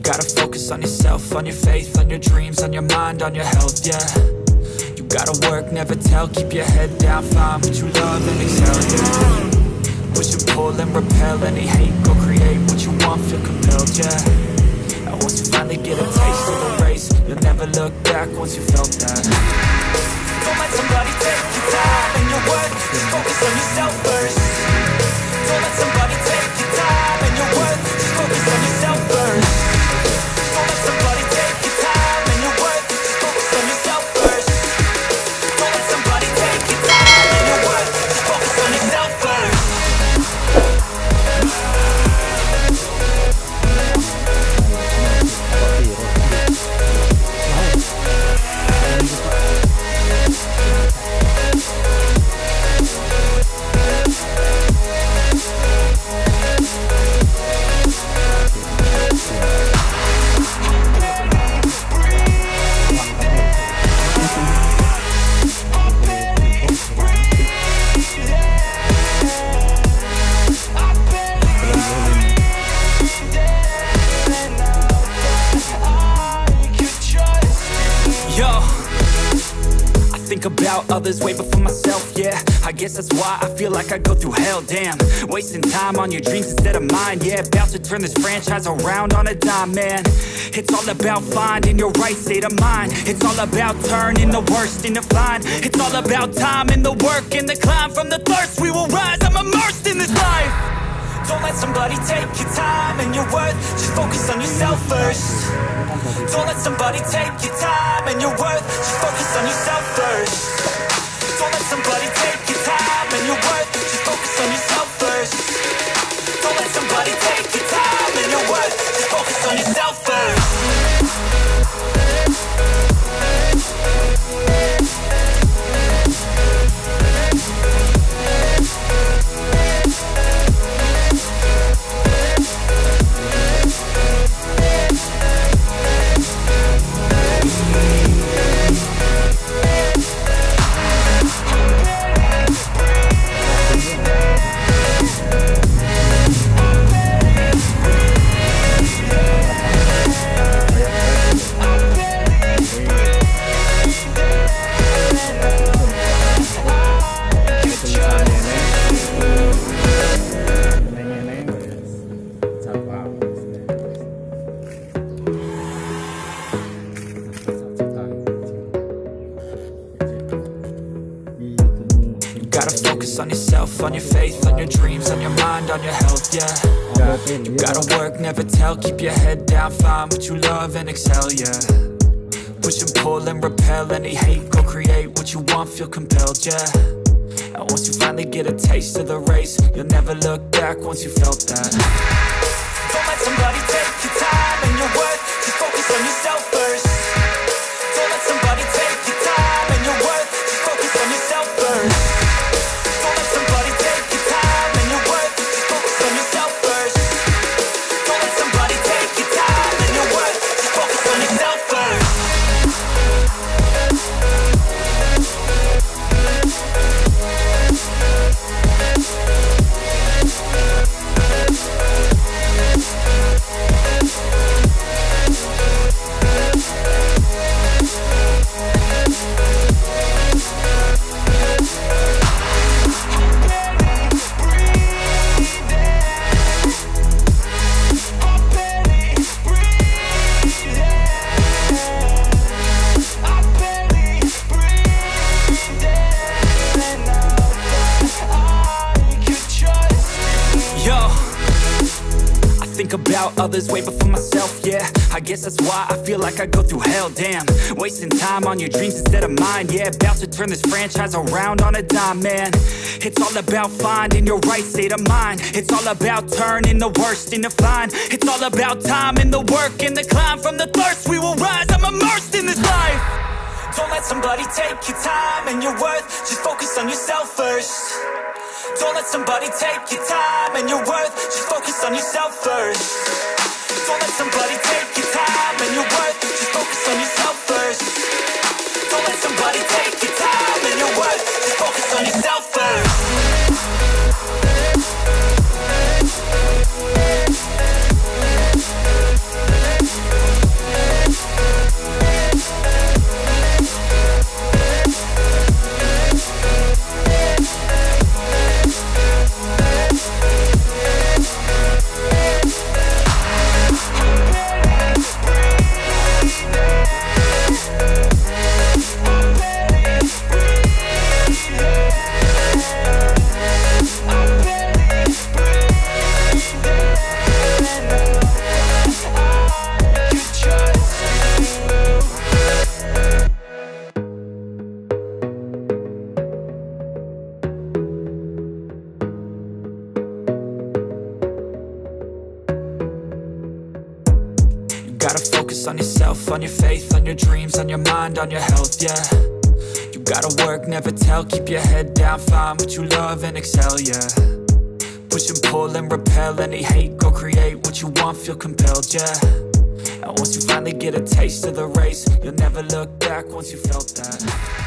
gotta focus on yourself, on your faith, on your dreams, on your mind, on your health, yeah. You gotta work, never tell, keep your head down, find what you love and excel, yeah. Push and pull and repel any hate, go create what you want, feel compelled, yeah. And once you finally get a taste of the race, you'll never look back once you felt that. Don't let somebody take your time and your worth, just focus on yourself first. Don't let somebody take your time and your worth, just focus on yourself first. Don't let somebody take your time and your worth, just focus on yourself first. Don't let somebody take your time and your worth, just focus on yourself first. About others way before myself, yeah. I guess that's why I feel like I go through hell, damn. Wasting time on your dreams instead of mine, yeah. About to turn this franchise around on a dime, man. It's all about finding your right state of mind. It's all about turning the worst into fine. It's all about time and the work and the climb. From the thirst we will rise, I'm immersed in this life. Don't let somebody take your time and your worth, just focus on yourself first. Don't let somebody take your time and your worth, just focus on yourself first. Don't let somebody take your time and your worth, just focus on yourself first. Don't let somebody take your time and your worth, just focus on yourself first. On yourself, on your faith, on your dreams, on your mind, on your health, yeah. You gotta work, never tell, keep your head down, find what you love and excel, yeah. Push and pull and repel any hate, go create what you want, feel compelled, yeah. And once you finally get a taste of the race, you'll never look back once you felt that. Don't let somebody take your time and your worth, just focus on yourself first. Don't let somebody take your time and your worth, just focus on yourself first. About others way before myself, yeah. I guess that's why I feel like I go through hell, damn. Wasting time on your dreams instead of mine, yeah. About to turn this franchise around on a dime, man. It's all about finding your right state of mind. It's all about turning the worst into fine. It's all about time and the work and the climb. From the thirst we will rise, I'm immersed in this life. Don't let somebody take your time and your worth, just focus on yourself first. Don't let somebody take your time and your worth, just focus on yourself first. Don't let somebody take your time and your worth, just focus on yourself first. Don't let somebody take your time and your worth, just focus on yourself first. focus on yourself, on your faith, on your dreams, on your mind, on your health, yeah. You gotta work, never tell, keep your head down, find what you love and excel, yeah. Push and pull and repel any hate, go create what you want, feel compelled, yeah. And once you finally get a taste of the race, you'll never look back once you felt that.